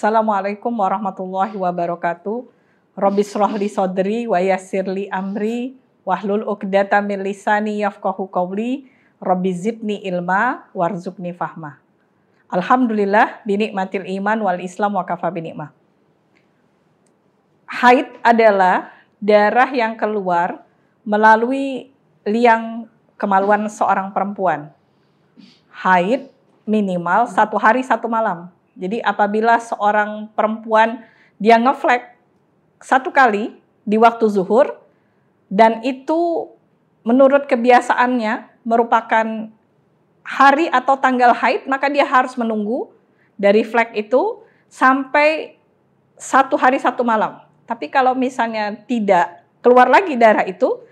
Assalamualaikum warahmatullahi wabarakatuh. Rabbis shrahli sodri wa yassirli amri wahlul 'uqdatam min lisani yafqahu qawli. Rabbi zidni ilma warzuqni fahma. Alhamdulillah binikmatil iman wal islam wa kafa binikmah. Haid adalah darah yang keluar melalui liang kemaluan seorang perempuan. Haid minimal 1 hari 1 malam. Jadi apabila seorang perempuan dia ngeflek 1 kali di waktu zuhur dan itu menurut kebiasaannya merupakan hari atau tanggal haid, maka dia harus menunggu dari flek itu sampai 1 hari 1 malam. Tapi kalau misalnya tidak keluar lagi darah itu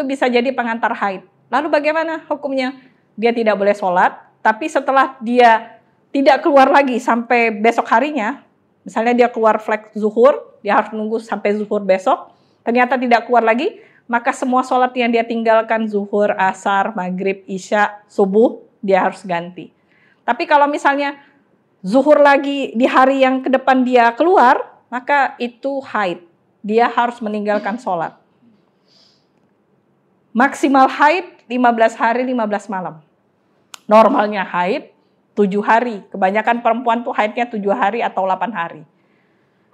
bisa jadi pengantar haid. Lalu bagaimana hukumnya? Dia tidak boleh sholat, tapi setelah dia tidak keluar lagi sampai besok harinya, misalnya dia keluar flek zuhur, dia harus nunggu sampai zuhur besok, ternyata tidak keluar lagi, maka semua sholat yang dia tinggalkan zuhur, asar, maghrib, isya, subuh, dia harus ganti. Tapi kalau misalnya zuhur lagi di hari yang ke depan dia keluar, maka itu haid. Dia harus meninggalkan sholat. Maksimal haid 15 hari 15 malam. Normalnya haid 7 hari. Kebanyakan perempuan tuh haidnya 7 hari atau 8 hari.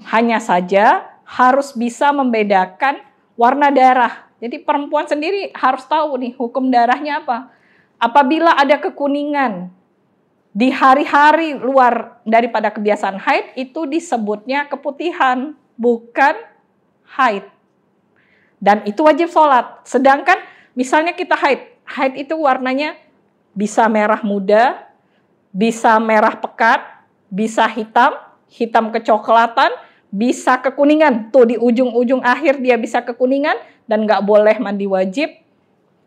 Hanya saja harus bisa membedakan warna darah. Jadi perempuan sendiri harus tahu nih hukum darahnya apa. Apabila ada kekuningan di hari-hari luar daripada kebiasaan haid, itu disebutnya keputihan, bukan haid. Dan itu wajib sholat. Sedangkan misalnya kita haid itu warnanya bisa merah muda, bisa merah pekat, bisa hitam kecoklatan, bisa kekuningan. Tuh di ujung-ujung akhir dia bisa kekuningan dan nggak boleh mandi wajib.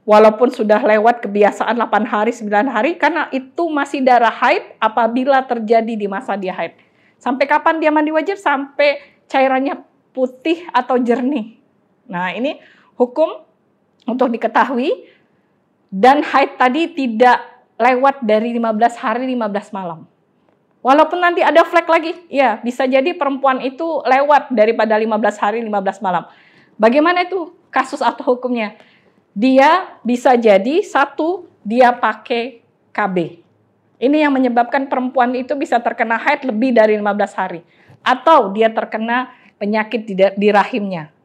Walaupun sudah lewat kebiasaan 8 hari, 9 hari, karena itu masih darah haid apabila terjadi di masa dia haid. Sampai kapan dia mandi wajib? Sampai cairannya putih atau jernih. Nah ini hukum untuk diketahui. Dan haid tadi tidak lewat dari 15 hari 15 malam. Walaupun nanti ada flek lagi, ya bisa jadi perempuan itu lewat daripada 15 hari 15 malam. Bagaimana itu kasus atau hukumnya? Dia bisa jadi dia pakai KB. Ini yang menyebabkan perempuan itu bisa terkena haid lebih dari 15 hari. Atau dia terkena penyakit di rahimnya.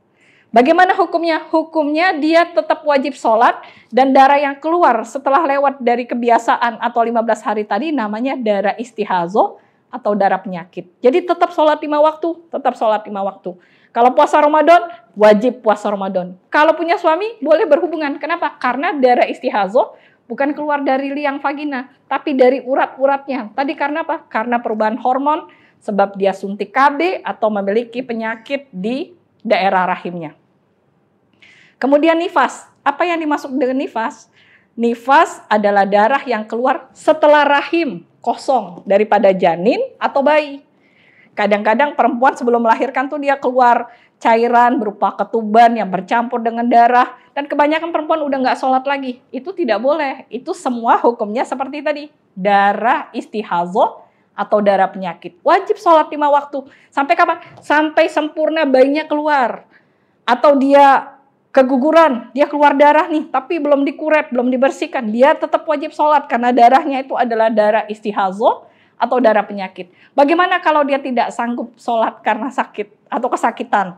Bagaimana hukumnya? Hukumnya dia tetap wajib sholat dan darah yang keluar setelah lewat dari kebiasaan atau 15 hari tadi namanya darah istihazo atau darah penyakit. Jadi tetap sholat 5 waktu, tetap sholat 5 waktu. Kalau puasa Ramadan, wajib puasa Ramadan. Kalau punya suami, boleh berhubungan. Kenapa? Karena darah istihazo bukan keluar dari liang vagina, tapi dari urat-uratnya. Tadi karena apa? Karena perubahan hormon, sebab dia suntik KB atau memiliki penyakit di daerah rahimnya. Kemudian nifas. Apa yang dimaksud dengan nifas? Nifas adalah darah yang keluar setelah rahim kosong daripada janin atau bayi. Kadang-kadang perempuan sebelum melahirkan tuh dia keluar cairan berupa ketuban yang bercampur dengan darah. Dan kebanyakan perempuan udah nggak sholat lagi. Itu tidak boleh. Itu semua hukumnya seperti tadi. Darah istihazo atau darah penyakit. Wajib sholat 5 waktu. Sampai kapan? Sampai sempurna bayinya keluar. Atau dia keguguran, dia keluar darah nih, tapi belum dikuret, belum dibersihkan. Dia tetap wajib sholat karena darahnya itu adalah darah istihazo atau darah penyakit. Bagaimana kalau dia tidak sanggup sholat karena sakit atau kesakitan?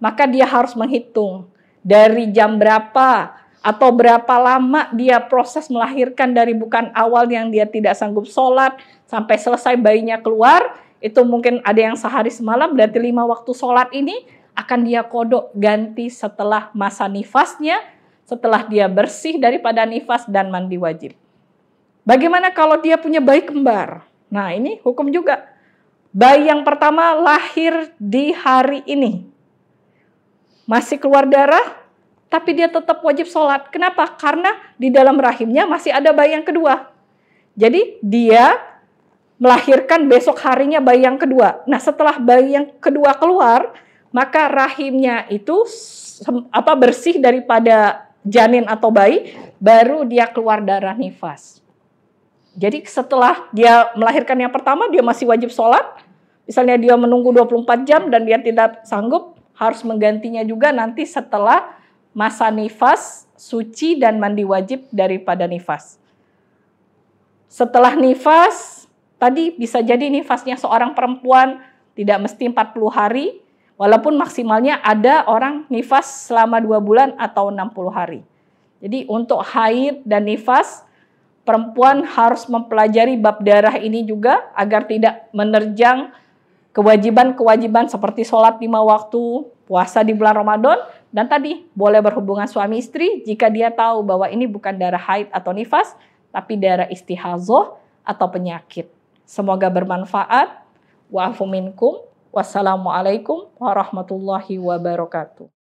Maka dia harus menghitung dari jam berapa atau berapa lama dia proses melahirkan dari bukan awal yang dia tidak sanggup sholat sampai selesai bayinya keluar. Itu mungkin ada yang sehari semalam, berarti 5 waktu sholat ini akan dia kodok ganti setelah masa nifasnya, setelah dia bersih daripada nifas dan mandi wajib. Bagaimana kalau dia punya bayi kembar? Nah ini hukum juga. Bayi yang pertama lahir di hari ini. Masih keluar darah, tapi dia tetap wajib sholat. Kenapa? Karena di dalam rahimnya masih ada bayi yang kedua. Jadi dia melahirkan besok harinya bayi yang kedua. Nah setelah bayi yang kedua keluar, maka rahimnya itu bersih daripada janin atau bayi, baru dia keluar darah nifas. Jadi setelah dia melahirkan yang pertama, dia masih wajib sholat, Misalnya dia menunggu 24 jam dan dia tidak sanggup, harus menggantinya juga nanti setelah masa nifas, suci dan mandi wajib daripada nifas. Setelah nifas, tadi bisa jadi nifasnya seorang perempuan tidak mesti 40 hari, walaupun maksimalnya ada orang nifas selama 2 bulan atau 60 hari. Jadi untuk haid dan nifas, perempuan harus mempelajari bab darah ini juga agar tidak menerjang kewajiban-kewajiban seperti sholat 5 waktu, puasa di bulan Ramadan, dan tadi boleh berhubungan suami istri jika dia tahu bahwa ini bukan darah haid atau nifas, tapi darah istihadhah atau penyakit. Semoga bermanfaat. Wa'afu minkum. Wassalamualaikum warahmatullahi wabarakatuh.